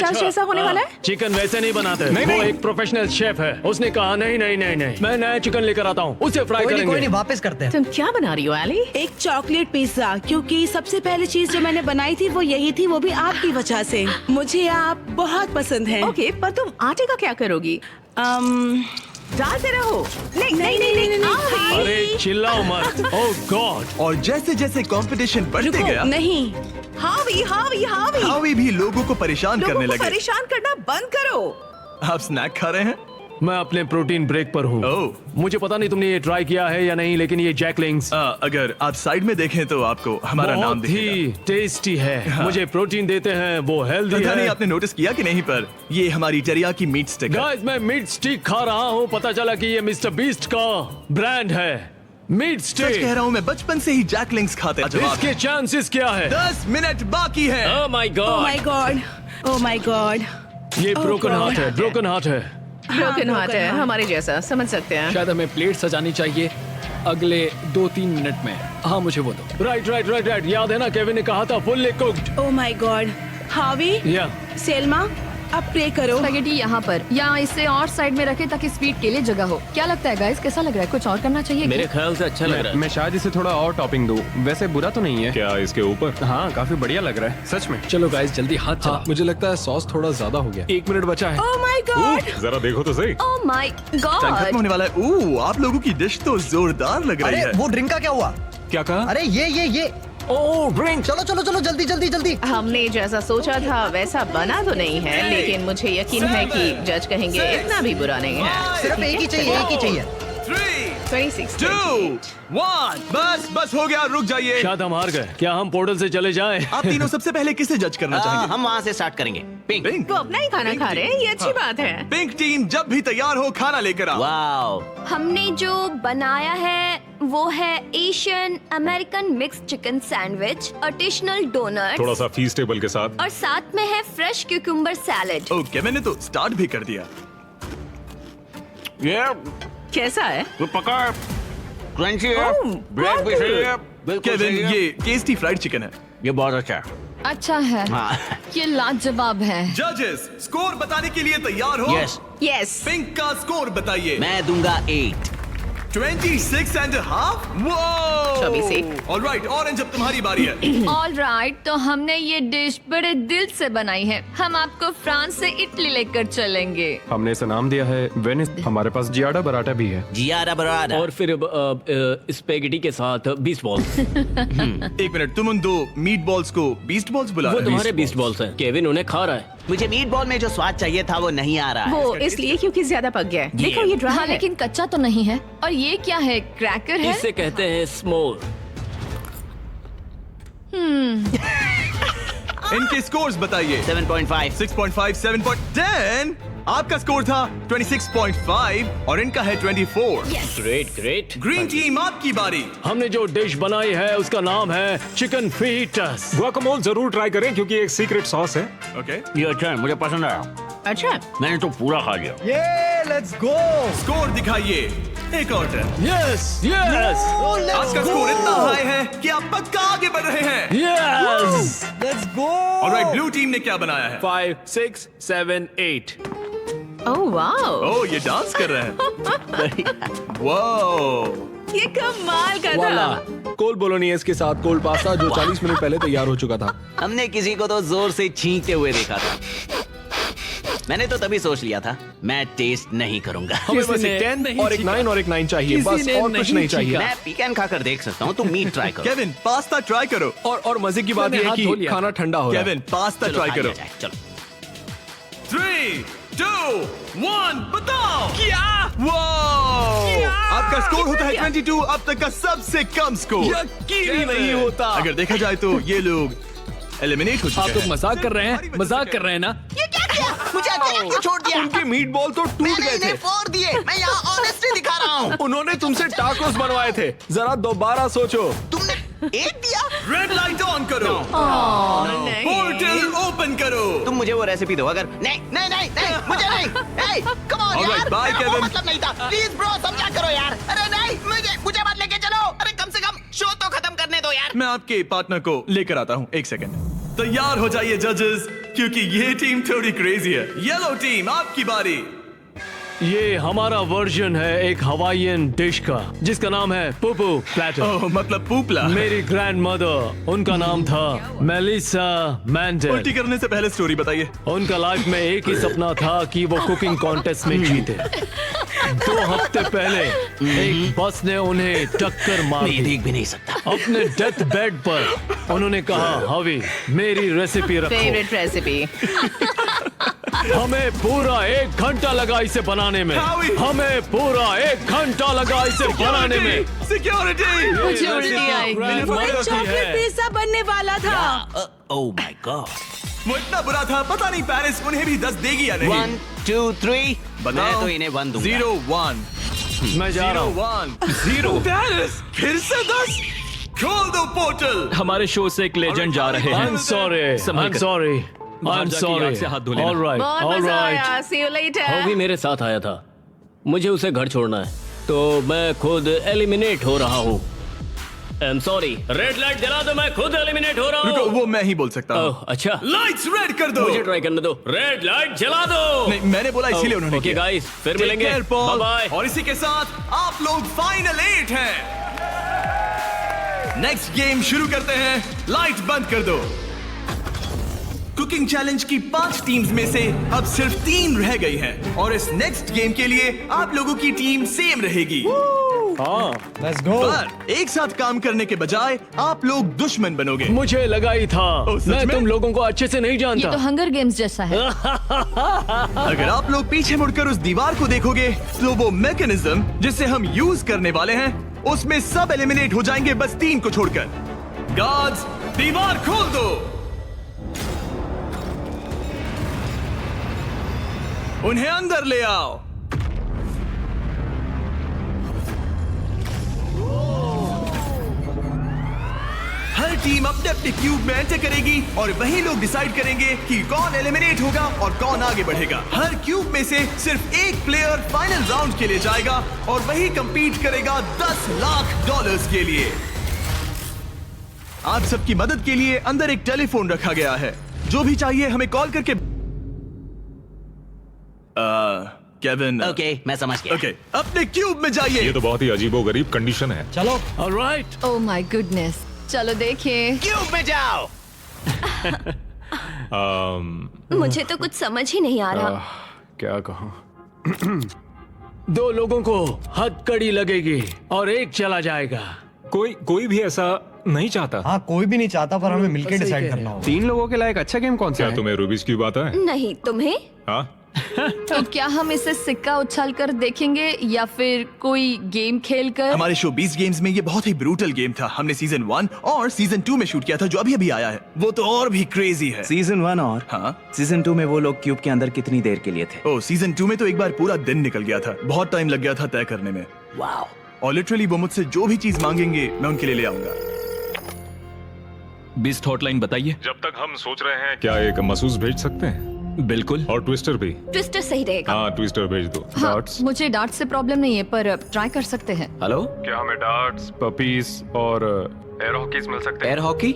फेजिटास जैसा होने वाला है? चिकन वैसे नहीं बनाते। वो एक प्रोफेशनल शेफ है, उसने कहा नहीं नहीं नहीं नहीं, मैं नया चिकन लेकर आता हूँ, उसे फ्राई कोई करेंगे। नहीं, वापस करते हैं। तुम क्या बना रही हो एली? एक चॉकलेट पिज्जा, क्योंकि सबसे पहले चीज जो मैंने बनाई थी वो यही थी, वो भी आपकी वजह से। मुझे आप बहुत पसंद हैं। ओके, पर तुम आटे का क्या करोगी? डालते रहो। नहीं नहीं नहीं नहीं। अरे चिल्लाओ मत। ओह गॉड। और जैसे जैसे कंपटीशन बढ़ते गया, नहीं, हावी हावी हावी, हावी भी लोगों को परेशान लोगों करने को लगे। परेशान करना बंद करो। आप स्नैक खा रहे हैं? मैं अपने प्रोटीन ब्रेक पर हूँ। ओह। मुझे पता नहीं तुमने ये ट्राई किया है या नहीं, लेकिन ये जैकलिंग्स अगर आप साइड में देखें तो आपको हमारा नाम बहुत दिखेगा। ही टेस्टी है। मुझे प्रोटीन देते हैं, वो हेल्दी पता नहीं है। आपने नोटिस किया कि नहीं, पर ये हमारी टेरियाकी मीट स्टिक है। गाइस, मैं मीट स्टिक खा रहा हूँ। पता चला कि ये मिस्टर बीस्ट का ब्रांड है, मीट सच कह स्टिक। रहा हूँ, मैं बचपन से ही जैकलिंग्स खाते जवाब इसके है। चांसेस क्या है? 10 मिनट बाकी है। Oh my oh God, my God, oh my God. ये Oh ब्रोकन God. हार्ट है, ब्रोकन हार्ट है। ब्रोकन हार्ट broken है, heart. हमारे जैसा, समझ सकते हैं। शायद हमें प्लेट सजानी चाहिए अगले 2-3 मिनट में। हाँ, मुझे वो दो। राइट राइट राइट राइट, याद है ना केविन ने कहा था fully cooked. Oh my God. हावी, या सेल्मा, अब प्रे करो। स्पैगेटी यहाँ पर या इसे और साइड में रखे ताकि स्वीट के लिए जगह हो। क्या लगता है गाइस, कैसा लग रहा है? कुछ और करना चाहिए मेरे क्या? ख्याल से अच्छा लग रहा है। मैं शायद इसे थोड़ा और टॉपिंग दूं। वैसे बुरा तो नहीं है। क्या इसके ऊपर? हाँ, काफी बढ़िया लग रहा है सच में। चलो गाइस, जल्दी हाथ चला। मुझे लगता है सॉस थोड़ा ज्यादा हो गया। 1 मिनट बचा है। Oh my God. जरा देखो तो सही। ओह माय टाइम खत्म गॉड। होने वाला है। आप लोगों की डिश तो जोरदार लग रही अरे है। वो ड्रिंक का क्या हुआ? क्या कहा? अरे ये ओह ड्रिंक। चलो चलो चलो, जल्दी जल्दी जल्दी। हमने जैसा सोचा था वैसा बना तो नहीं है, लेकिन मुझे यकीन है कि जज कहेंगे इतना भी बुरा नहीं है। सिर्फ एक ही चाहिए, एक ही चाहिए। 3, 26, 2, 1, बस हो गया, रुक जाइए। शायद हम हार गए। क्या हम पोर्टल से चले जाएं? आप तीनों सबसे पहले किसे जज करना चाहेंगे? हम वहाँ से स्टार्ट करेंगे। पिंक। पिंक। वो अपना ही खाना खा रहे हैं, ये अच्छी बात है। पिंक टीम, जब भी तैयार हो खाना लेकर आओ। वाओ। हमने जो बनाया है वो है Asian American mix chicken sandwich, additional donut थोड़ा सा फीस्टेबल के साथ। और साथ में है फ्रेश क्यूकम्बर सैलेड। ओके, मैंने तो स्टार्ट भी कर दिया। ये कैसा है? पका क्रंची है, ओह, ब्रेड भी बहुत सही है, बिल्कुल केविन, सही है। ये टेस्टी फ्राइड चिकन है। ये बहुत अच्छा है। अच्छा है, हाँ। ये लाजवाब है। जजेस, स्कोर बताने के लिए तैयार हो? यस। यस। पिंक का स्कोर बताइए। मैं दूंगा 8। 26.5। वो 24। ऑलराइट, ऑरेंज, अब तुम्हारी बारी है। ऑल राइट, तो हमने ये डिश बड़े दिल से बनाई है। हम आपको फ्रांस से इटली लेकर चलेंगे। हमने इसे नाम दिया है वेनिस। हमारे पास जियाडा बराटा भी है। जियारा बरादा। और फिर स्पेगेटी के साथ 20 बॉल। 1 मिनट, तुम उन 2 मीट बॉल्स को बीस्ट बॉल्स बुला वो रहे हो? तुम्हारे 20 बॉल्स हैं। केविन उन्हें खा रहा है। मुझे मीट बॉल में जो स्वाद चाहिए था वो नहीं आ रहा है। वो इसलिए क्योंकि ज्यादा पक गया है। देखो ये ड्राई हाँ, है। लेकिन कच्चा तो नहीं है। और ये क्या है, क्रैकर है? इसे कहते हैं स्मोर। इनके स्कोर्स बताइए। 7.5। 6.5, 7.10। आपका स्कोर था 26.5 और इनका है 24। Great great. ग्रीन टीम, आपकी बारी। हमने जो डिश बनाई है उसका नाम है चिकन फीटस। गुआकामोल जरूर ट्राई करें क्योंकि एक सीक्रेट सॉस है। ओके, ये अच्छा है, मुझे पसंद आया। अच्छा, मैंने तो पूरा खा लिया। ये लेट्स गो। स्कोर दिखाइए। एक और टर्न। यस यस आपका स्कोर इतना हाई है कि आप पक्का आगे बढ़ रहे हैं। Yes. Let's go. Alright, blue team ने क्या बनाया है? 5, 6, 7, 8। ओह वाओ, ओह, ये डांस कर रहे हैं। वाओ, ये कमाल का वाला था। कोल बोलोनियस के साथ कोल्ड पास्ता जो 40 मिनट पहले तैयार हो चुका था। हमने किसी को तो जोर से छींकते हुए देखा था। मैंने तो तभी सोच लिया था मैं टेस्ट नहीं करूंगा। हमें बस एक 10 और एक 9 और एक 9 चाहिए, बस और कुछ नहीं चाहिए। मैं पीकन खाकर देख सकता हूँ, तुम मीट ट्राई करो। केविन, पास्ता ट्राई करो। और मजे की बात मैंने यह है हाथ धो कि लिया। खाना ठंडा हो रहा है। केविन, पास्ता चलो, ट्राई खा करो। लिया जाए, चलो। 3, 2, 1, बताओ क्या? आपका स्कोर होता है 22, अब तक का सबसे कम स्कोर। यकीन ही नहीं होता। अगर देखा जाए तो ये लोग एलिमिनेट हो आप चुके तो हैं। मजाक कर रहे हैं, मजाक कर रहे हैं ना? ये क्या किया? मुझे अकेला क्यों छोड़ दिया? उनके मीट बॉल तो टूट मैंने गए इन्हें थे। फोड़ दिए। मैं यहाँ ऑनेस्टी दिखा रहा हूँ। उन्होंने तुमसे टाकोस बनवाए थे। जरा दोबारा सोचो। तुमने एक दिया। रेड लाइट ऑन करो। नहीं। पोर्टल ओपन करो। तुम मुझे वो रेसिपी दो। अगर नहीं नहीं नहीं नहीं मुझे नहीं। Hey, come on Alright, यार। bye, मेरा वो Kevin. मतलब नहीं था। प्लीज ब्रो समझा करो यार। अरे नहीं, मुझे मत लेके चलो। अरे कम से कम शो तो खत्म करने दो यार। मैं आपके पार्टनर को लेकर आता हूँ, एक सेकंड। तैयार हो जाइए जजेस, क्योंकि ये टीम थोड़ी क्रेजी है। येलो टीम, आपकी बारी। ये हमारा वर्जन है एक हवाईयन डिश का जिसका नाम है पुपू प्लेटर। ओह, मतलब पूपला। मेरी ग्रैंड मदर, उनका नाम था मेलिसा मैंडेल। उल्टी करने से पहले स्टोरी बताइए। उनका लाइफ में एक ही सपना था कि वो कुकिंग कॉन्टेस्ट में जीते। 2 हफ्ते पहले एक बस ने उन्हें टक्कर मार दी। देख भी नहीं सकता। अपने डेथ बेड पर उन्होंने कहा, हवी मेरी रेसिपी रखो। Favourite recipe. हमें पूरा 1 घंटा लगा इसे बनाने में। हावी! हमें पूरा 1 घंटा लगा इसे बनाने में। सिक्योरिटी। मुझे उल्टी आएगी। वो एक चॉकलेट पिज्जा बनने वाला था। Oh my God. वो इतना बुरा था, पता नहीं पेरिस उन्हें भी 10 देगी या नहीं। 1 2 3 बताओ। मैं तो इन्हें 1 दूंगा। 0 1 मैं जा रहा 0 हूँ। 1 0 पेरिस फिर से 10। खोल दो पोर्टल। हमारे शो से एक लेजेंड जा रहे हैं। I'm sorry. संभल I'm कर। sorry. बाहर I'm जाके sorry. याद से हाथ धो लेना। All right. बहुत All मजा right. आया। See you later. वो भी मेरे साथ आया था। मुझे उसे घर छोड़ना है, तो मैं खुद एलिमिनेट हो रहा हूँ। I am sorry. Red light जला दो, मैं खुद एलिमिनेट हो रहा रुको, हूँ। वो मैं ही बोल सकता हूँ। ओह, अच्छा। लाइट्स रेड कर दो। मुझे ट्राई करने दो। रेड लाइट जला दो। नहीं, मैंने बोला इसीलिए उन्होंने ओके किया। गाइस, फिर Take मिलेंगे। care, Paul. Bye bye. और इसी के साथ आप लोग फाइनल 8 हैं। नेक्स्ट गेम शुरू करते हैं। लाइट बंद कर दो। कुकिंग चैलेंज की 5 टीम्स में से अब सिर्फ 3 रह गई हैं और इस नेक्स्ट गेम के लिए आप लोगों की टीम सेम रहेगी। Let's go. पर एक साथ काम करने के बजाय आप लोग दुश्मन बनोगे। मुझे लगा ही था। ओह, सच मैं में? तुम लोगों को अच्छे से नहीं जानता। हंगर गेम्स जैसा है। अगर आप लोग पीछे मुड़कर उस दीवार को देखोगे तो वो मैकेनिज्म जिसे हम यूज करने वाले हैं उसमें सब एलिमिनेट हो जाएंगे, बस 3 को छोड़कर। गार्ड्स, दीवार खोल दो। उन्हें अंदर ले आओ। हर टीम अपने अपने क्यूब में एंटर करेगी और वही लोग डिसाइड करेंगे कि कौन एलिमिनेट होगा और कौन आगे बढ़ेगा। हर क्यूब में से सिर्फ एक प्लेयर फाइनल राउंड के लिए जाएगा और वही compete करेगा $10 लाख के लिए। आप सबकी मदद के लिए अंदर एक टेलीफोन रखा गया है। जो भी चाहिए हमें कॉल करके। केविन। ओके, मैं समझ गया। ओके, अपने क्यूब में जाइए। ये तो बहुत ही अजीबोगरीब कंडीशन है। चलो। All right. Oh my goodness. चलो देखिए। क्यूब में जाओ। मुझे तो कुछ समझ ही नहीं आ रहा। क्या कहूँ? 2 लोगों को हथकड़ी लगेगी और एक चला जाएगा। कोई भी ऐसा नहीं चाहता। हाँ, कोई भी नहीं चाहता, पर हमें मिलकर सही डिसाइड कह करना होगा। 3 लोगों के लायक अच्छा गेम कौन सा है? तुम्हें रूबिक्स क्यूब आता है? नहीं, तुम्हें? हाँ। तो क्या हम इसे सिक्का उछाल कर देखेंगे या फिर कोई गेम खेल कर? हमारे शो 20 गेम्स में ये बहुत ही ब्रूटल गेम था। हमने सीजन 1 और सीजन 2 में शूट किया था, जो अभी अभी आया है। वो तो और भी क्रेजी है। सीजन 1 और हाँ, सीजन 2 में वो लोग क्यूब के अंदर कितनी देर के लिए थे? ओ, सीजन 2 में तो एक बार पूरा दिन निकल गया था। बहुत टाइम लग गया था तय करने में। वाओ। और लिटरली वो मुझसे जो भी चीज मांगेंगे मैं उनके लिए ले आऊंगा। बीस्ट हॉटलाइन बताइए। जब तक हम सोच रहे हैं क्या एक मसूस भेज सकते हैं? बिल्कुल। और ट्विस्टर भी। ट्विस्टर सही रहेगा। हाँ, ट्विस्टर भेज दो। हाँ, डार्ट्स। मुझे डार्ट से प्रॉब्लम नहीं है, पर ट्राई कर सकते हैं। हेलो, क्या हमें डार्ट्स, पपीज और एयर हॉकीज मिल सकते हैं? Air hockey?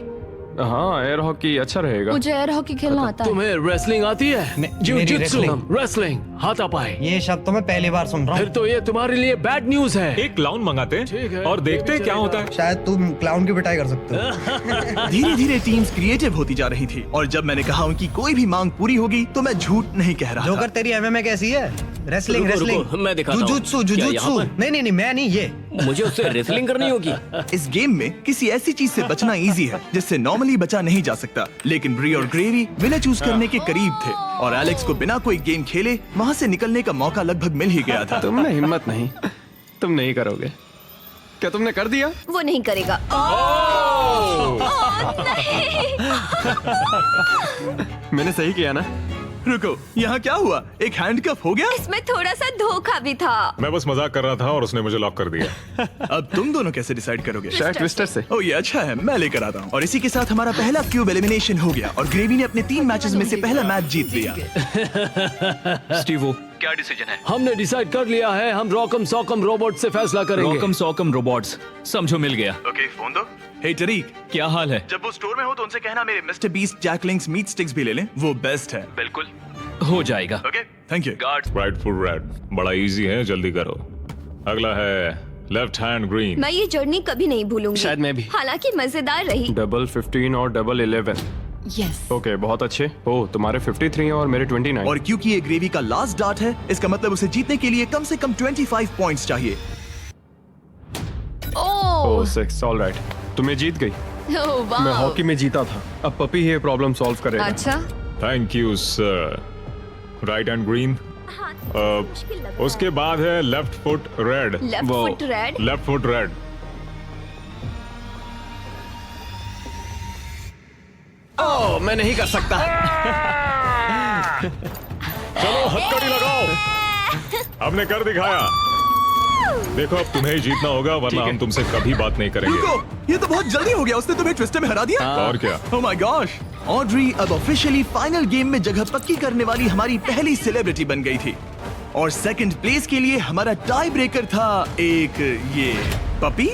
हाँ, एयर हॉकी अच्छा रहेगा। मुझे एयर हॉकी खेलना आता है। तुम्हें रेसलिंग आती है? मेरी जिu-jitsu, wrestling। रेसलिंग, हाथापाई। ये शब्द तो मैं पहली बार सुन रहा फिर हूँ। तो ये तुम्हारे लिए बैड न्यूज है। एक क्लाउन मंगाते ठीक है, हैं और देखते हैं क्या होता है। शायद तुम क्लाउन की पिटाई कर सकते हो। धीरे धीरे टीम्स क्रिएटिव होती जा रही थी और जब मैंने कहा उनकी कोई भी मांग पूरी होगी तो मैं झूठ नहीं कह रहा जोकर, था। तेरी एमएमए कैसी है? रेसलिंग, रुको, रेसलिंग। रुको, मैं दिखाता हूँ। जुजुत्सु, क्या यहाँ जुजुत्सु। पर? नहीं, मैं नहीं, ये। मुझे उससे रेसलिंग करनी होगी। इस गेम में किसी ऐसी चीज से बचना इजी है जिससे नॉर्मली बचा नहीं जा सकता, लेकिन ब्री और ग्रेवी विनर चूज करने के करीब थे और एलेक्स को बिना कोई गेम खेले वहाँ से निकलने का मौका लगभग मिल ही गया था। तुम में हिम्मत नहीं, तुम नहीं करोगे। क्या तुमने कर दिया? वो नहीं करेगा। मैंने सही किया ना? रुको, यहाँ क्या हुआ? एक हैंडकफ हो गया? इसमें थोड़ा सा धोखा भी था। मैं बस मजाक कर रहा था और उसने मुझे लॉक कर दिया। अब तुम दोनों कैसे डिसाइड करोगे? शायद ट्विस्टर से। ओ, ये अच्छा है, मैं लेकर आता हूँ। और इसी के साथ हमारा पहला क्यूब एलिमिनेशन हो गया और ग्रेवी ने अपने 3 मैचेस में से पहला मैच जीत लिया। स्टीवो, क्या डिसीजन है? हमने डिसाइड कर लिया है, हम रॉकम सॉकम रोबोट से फैसला करेंगे। रॉकम सॉकम रोबोट्स, समझो मिल गया। ओके, फोन दो। हे टरीक, क्या हाल है? जब वो स्टोर में हो तो उनसे कहना मेरे मिस्टर बीस्ट जैकलिंग्स मीट स्टिक्स भी ले लें, वो बेस्ट है। बिल्कुल हो जाएगा। Okay, thank you. Rightful red, बड़ा इजी है, जल्दी करो। अगला है लेफ्ट हैंड ग्रीन। मैं ये जर्नी कभी नहीं भूलूंगी। शायद मैं भी। हालांकि मजेदार रही। डबल 15 और डबल 11। यस। ओके, बहुत अच्छे। ओह, तुम्हारे 53 और मेरे 29। और क्योंकि ये ग्रेवी का लास्ट डार्ट है, इसका मतलब उसे जीतने के लिए कम से कम 25 पॉइंट्स चाहिए। ओह 6, ऑलराइट। तुम्हें जीत गई। मैं हॉकी में जीता था। अब पपी ये प्रॉब्लम सॉल्व करेगा। अच्छा, thank you sir. Right hand green. उसके बाद है left foot red. Left foot red. Left foot red. Oh, मैं नहीं कर सकता। चलो हथकड़ी लगाओ। हमने कर दिखाया। देखो अब तुम्हें ही जीतना होगा, वरना हम तुमसे कभी बात नहीं करेंगे। रुको, ये तो बहुत जल्दी हो गया। उसने तुम्हें ट्विस्टर में हरा दिया। और क्या? Oh my gosh. ऑड्री अब ऑफिशियली फाइनल गेम में जगह पक्की करने वाली हमारी पहली सेलिब्रिटी बन गई थी। और सेकंड प्लेस के लिए हमारा टाई ब्रेकर था एक ये puppy.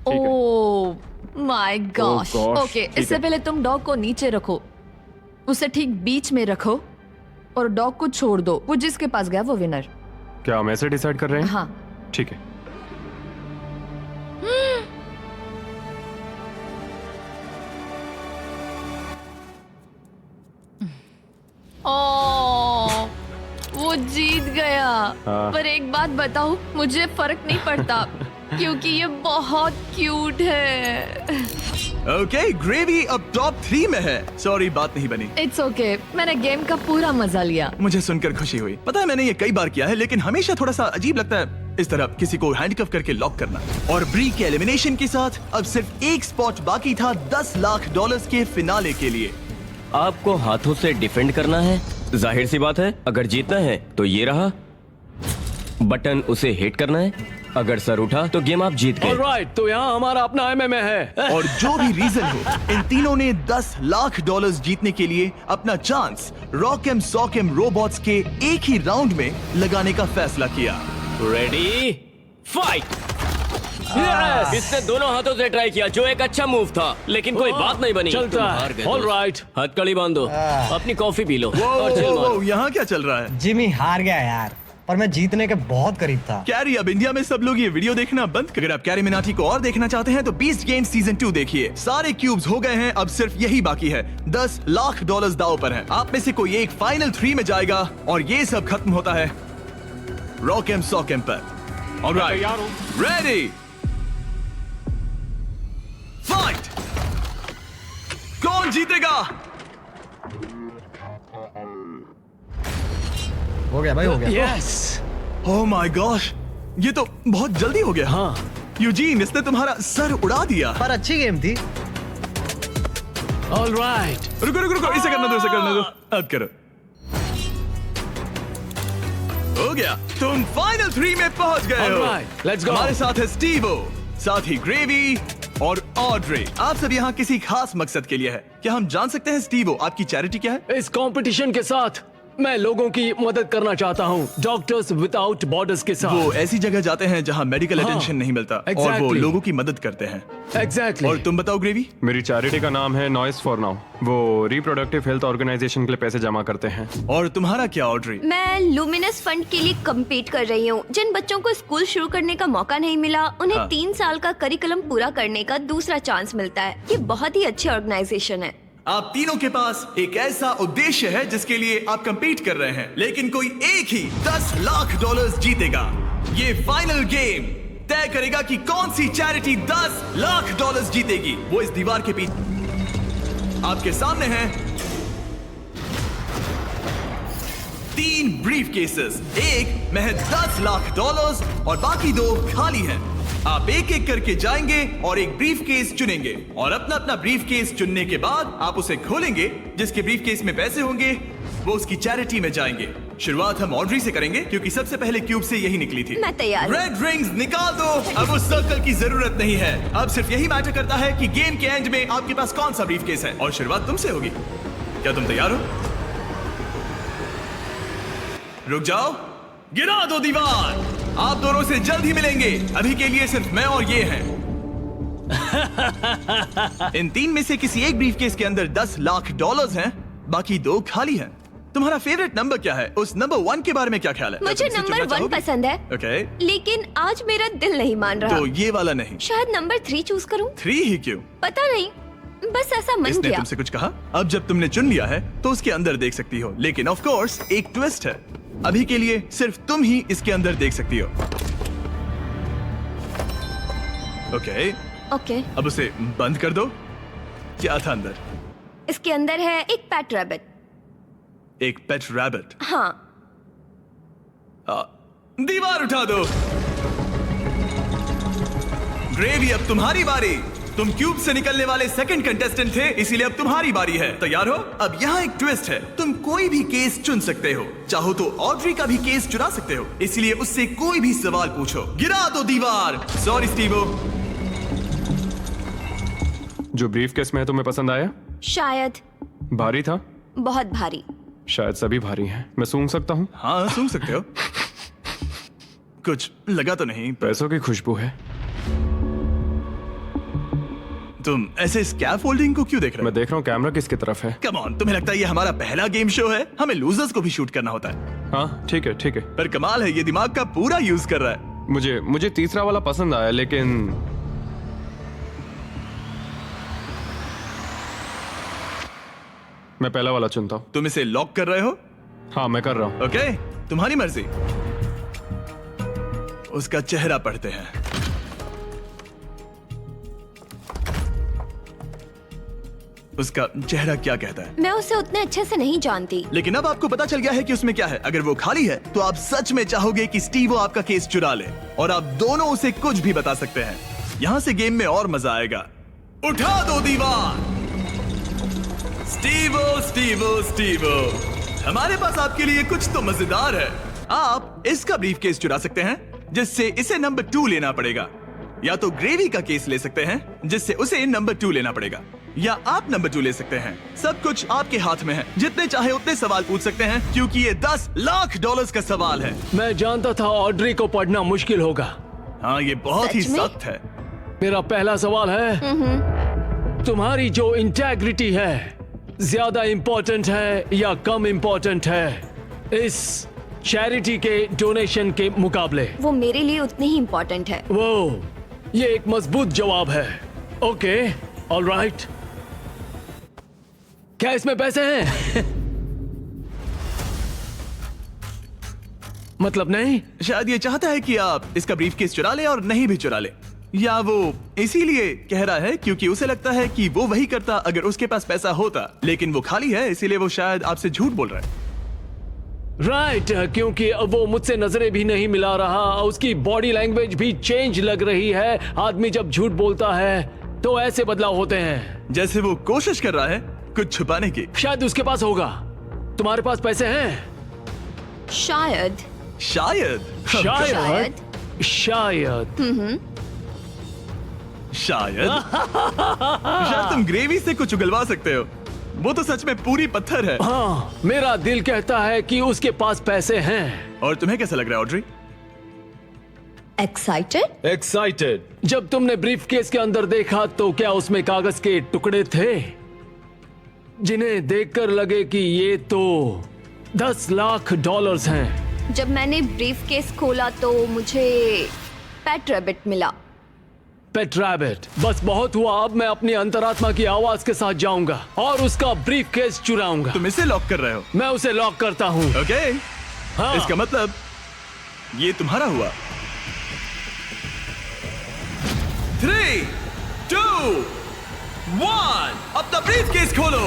Oh my gosh. gosh, okay, ठीक इससे है। पहले तुम डॉग को नीचे रखो, उसे ठीक बीच में रखो और डॉग को छोड़ दो। वो जिसके पास गया वो विनर। क्या हम ऐसे डिसाइड कर रहे हैं? हाँ। ठीक है। ओह, वो जीत गया। हाँ। पर एक बात बताओ, मुझे फर्क नहीं पड़ता क्योंकि ये बहुत क्यूट है। ओके, ग्रेवी अब टॉप 3 में है। सॉरी, बात नहीं बनी। इट्स ओके, मैंने गेम का पूरा मजा लिया। मुझे सुनकर खुशी हुई। पता है मैंने ये कई बार किया है, लेकिन हमेशा थोड़ा सा अजीब लगता है इस तरह किसी को हैंडकफ करके लॉक करना। और ब्री के एलिमिनेशन के साथ अब सिर्फ एक स्पॉट बाकी था $10 लाख के फिनाले के लिए। आपको हाथों से डिफेंड करना है। जाहिर सी बात है, अगर जीतना है तो ये रहा बटन, उसे हिट करना है। अगर सर उठा तो गेम आप जीत गए। ऑलराइट, तो यहाँ हमारा अपना MMA है। और जो भी रीजन हो, इन तीनों ने $10 लाख जीतने के लिए अपना चांस रॉकम सॉकम रोबोट्स के एक ही राउंड में लगाने का फैसला किया। Ready, fight. इसने दोनों हाथों से ट्राई किया, जो एक अच्छा मूव था, लेकिन कोई बात नहीं बनी। चलता तुम है। हार गए। ऑलराइट, हथकड़ी बांधो, अपनी कॉफी पी लो और चिल मारो। यहाँ क्या चल रहा है? जिमी हार गया यार, पर मैं जीतने के बहुत करीब था। कैरी, अब इंडिया में सब लोग ये वीडियो देखना बंद। अगर आप कैरी मिनाटी को और देखना चाहते हैं तो बीस्ट गेम सीजन 2 देखिए। सारे क्यूब्स हो गए हैं, अब सिर्फ यही बाकी है। $10 लाख दांव पर है। आप में से कोई एक फाइनल 3 में जाएगा और ये सब खत्म होता है रॉकम सॉकम पर। Alright, ready, fight. कौन जीतेगा? हो गया भाई, हो गया। यस। ओह माय गॉश, ये तो बहुत जल्दी हो गया। हाँ। यूजीन, इसने तुम्हारा सर उड़ा दिया। पर अच्छी गेम थी। ऑलराइट, रुको रुको रुको, इसे करने दो, इसे करने दो। अब करो। हो गया, तुम फाइनल 3 में पहुंच गए हो। Alright, let's go. हमारे साथ है स्टीवो, साथ ही ग्रेवी और ऑड्रे। आप सब यहाँ किसी खास मकसद के लिए है। क्या हम जान सकते हैं स्टीवो, आपकी चैरिटी क्या है? इस कंपटीशन के साथ मैं लोगों की मदद करना चाहता हूँ, डॉक्टर्स विदाउट बॉर्डर्स के साथ। वो ऐसी जगह जाते हैं जहाँ मेडिकल हाँ, अटेंशन नहीं मिलता, और वो exactly. लोगों की मदद करते हैं। एग्जैक्टली। और तुम बताओ ग्रेवी? मेरी चैरिटी का नाम है नॉइस फॉर नाउ। वो रिप्रोडक्टिव हेल्थ ऑर्गेनाइजेशन के लिए पैसे जमा करते हैं। और तुम्हारा क्या ऑड्री? मैं लुमिनस फंड के लिए कम्पीट कर रही हूँ। जिन बच्चों को स्कूल शुरू करने का मौका नहीं मिला, उन्हें हाँ। 3 साल का करिकुलम पूरा करने का दूसरा चांस मिलता है। ये बहुत ही अच्छी ऑर्गेनाइजेशन है। आप तीनों के पास एक ऐसा उद्देश्य है जिसके लिए आप कंपीट कर रहे हैं, लेकिन कोई एक ही $10 लाख जीतेगा। ये फाइनल गेम तय करेगा कि कौन सी चैरिटी $10 लाख जीतेगी। वो इस दीवार के पीछे आपके सामने है 3 ब्रीफ केसेस। एक में है $10 लाख और बाकी 2 खाली हैं। आप एक एक करके जाएंगे और एक ब्रीफ केस चुनेंगे, और अपना अपना ब्रीफ केस चुनने के बाद आप उसे खोलेंगे। जिसके ब्रीफ केस में पैसे होंगे वो उसकी चैरिटी में जाएंगे। शुरुआत हम ऑड्री से करेंगे क्योंकि सबसे पहले क्यूब से यही निकली थी। मैं तैयार हूं। रेड रिंग्स निकाल दो। अब उस सर्कल की जरूरत नहीं है। अब सिर्फ यही मैटर करता है कि गेम के एंड में आपके पास कौन सा ब्रीफ केस है, और शुरुआत तुमसे होगी। क्या तुम तैयार हो? रुक जाओ, गिरा दो दीवार। आप दोनों से जल्द ही मिलेंगे। अभी के लिए सिर्फ मैं और ये हैं। इन 3 में से किसी एक ब्रीफकेस के अंदर $10 लाख हैं, बाकी 2 खाली हैं। तुम्हारा फेवरेट नंबर क्या है? उस नंबर 1 के बारे में क्या ख्याल है? मुझे नंबर 1 पसंद है। ओके। लेकिन आज मेरा दिल नहीं मान रहा। तो ये वाला नहीं? शायद नंबर 3 चूज करूं। 3 ही क्यों? पता नहीं, बस ऐसा मन इसने किया। तुमसे कुछ कहा? अब जब तुमने चुन लिया है तो उसके अंदर देख सकती हो, लेकिन ऑफ कोर्स एक ट्विस्ट है। अभी के लिए सिर्फ तुम ही इसके अंदर देख सकती हो। ओके। ओके। अब उसे बंद कर दो। क्या था अंदर? इसके अंदर है एक पेट रैबिट। एक पेट रैबिट? हाँ। दीवार उठा दो। ग्रेवी, अब तुम्हारी बारी। तुम क्यूब से निकलने वाले सेकंड कंटेस्टेंट थे, इसीलिए अब तुम्हारी बारी है। तैयार हो? अब यहाँ एक ट्विस्ट है। तुम कोई भी केस चुन सकते हो। चाहो तो ऑड्री का भी केस चुरा सकते हो, इसलिए उससे कोई भी सवाल पूछो। गिरा दो दीवार। Sorry Stevo. जो ब्रीफकेस में है तुम्हें पसंद आया? शायद। भारी था? बहुत भारी। शायद सभी भारी हैं। मैं सूंघ सकता हूँ? हाँ, सूंघ सकते हो। कुछ लगा तो नहीं? पैसों की खुशबू है। तुम ऐसे स्कैफोल्डिंग को क्यों देख रहे हो? मैं देख रहा हूँ कैमरा किसकी तरफ है। कम ऑन, तुम्हें लगता है ये हमारा पहला गेम शो है? हमें लूजर्स को भी शूट करना होता है। हाँ ठीक है ठीक है। पर कमाल है, ये दिमाग का पूरा यूज कर रहा है। मुझे तीसरा वाला पसंद आया, लेकिन मैं पहला वाला चुनता हूँ। तुम इसे लॉक कर रहे हो? हाँ मैं कर रहा हूँ। ओके, तुम्हारी मर्जी। उसका चेहरा पढ़ते हैं। उसका चेहरा क्या कहता है? मैं उसे उतने अच्छे से नहीं जानती। लेकिन अब आपको पता चल गया है कि उसमें क्या है। अगर वो खाली है तो आप सच में चाहोगे कि स्टीवो आपका केस चुरा ले, और आप दोनों उसे कुछ भी बता सकते हैं। यहाँ से गेम में और मजा आएगा। उठा दो दीवार। स्टीवो स्टीवो स्टीवो, हमारे पास आपके लिए कुछ तो मजेदार है। आप इसका ब्रीफकेस चुरा सकते हैं, जिससे इसे नंबर 2 लेना पड़ेगा, या तो ग्रेवी का केस ले सकते हैं, जिससे उसे नंबर 2 लेना पड़ेगा, या आप नंबर 2 ले सकते हैं। सब कुछ आपके हाथ में है। जितने चाहे उतने सवाल पूछ सकते हैं, क्योंकि ये $10 लाख का सवाल है। मैं जानता था ऑड्री को पढ़ना मुश्किल होगा। हाँ, ये बहुत ही सख्त है। मेरा पहला सवाल है, तुम्हारी जो इंटेग्रिटी है ज्यादा इंपॉर्टेंट है या कम इंपॉर्टेंट है इस चैरिटी के डोनेशन के मुकाबले? वो मेरे लिए उतनी ही इंपॉर्टेंट है। वो, ये एक मजबूत जवाब है। Okay, alright. क्या इसमें पैसे हैं? मतलब नहीं? शायद ये चाहता है कि आप इसका ब्रीफकेस चुरा ले और नहीं भी चुरा ले, या वो इसीलिए कह रहा है क्योंकि उसे लगता है कि वो वही करता अगर उसके पास पैसा होता, लेकिन वो खाली है, इसीलिए वो शायद आपसे झूठ बोल रहा है। राइट, क्योंकि वो मुझसे नजरें भी नहीं मिला रहा, उसकी बॉडी लैंग्वेज भी चेंज लग रही है। आदमी जब झूठ बोलता है तो ऐसे बदलाव होते हैं। जैसे वो कोशिश कर रहा है कुछ छुपाने की। शायद उसके पास होगा। तुम्हारे पास पैसे हैं? शायद। शायद शायद शायद शायद शायद तुम ग्रेवी से कुछ उगलवा सकते हो। वो तो सच में पूरी पत्थर है। हाँ, मेरा दिल कहता है कि उसके पास पैसे हैं। और तुम्हें कैसा लग रहा है ऑड्री? एक्साइटेड। जब तुमने ब्रीफकेस के अंदर देखा तो क्या उसमें कागज के टुकड़े थे जिन्हें देखकर लगे कि ये तो $10 लाख हैं? जब मैंने ब्रीफकेस खोला तो मुझे पेट रैबिट मिला। पेट रैबिट, बस बहुत हुआ। अब मैं अपनी अंतरात्मा की आवाज के साथ जाऊंगा और उसका ब्रीफकेस चुराऊंगा। तुम इसे लॉक कर रहे हो? मैं उसे लॉक करता हूँ। ओके, हाँ। इसका मतलब ये तुम्हारा हुआ। 3, 2, 1, अपना ब्रीफकेस खोलो।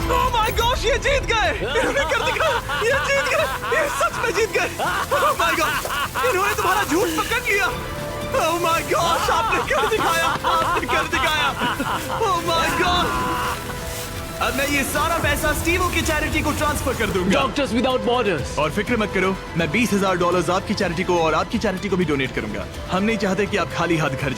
ओह माय गॉश, ये जीत गए। इन्होंने कर दिखाया, ये जीत गए, ये सच में जीत गए। ओह माय गॉड, इन्होंने तुम्हारा झूठ पकड़ लिया। ओह माय गॉश, आपने कर दिखाया, आपने कर दिखाया। ओह माय गॉड, अब मैं ये सारा पैसा स्टीवो की चैरिटी को ट्रांसफर कर दूंगा। Doctors without borders. और फिक्र मत करो, मैं $20,000 आपकी चैरिटी को और आपकी चैरिटी को भी डोनेट करूंगा। हम नहीं चाहते कि आप खाली हाथ घर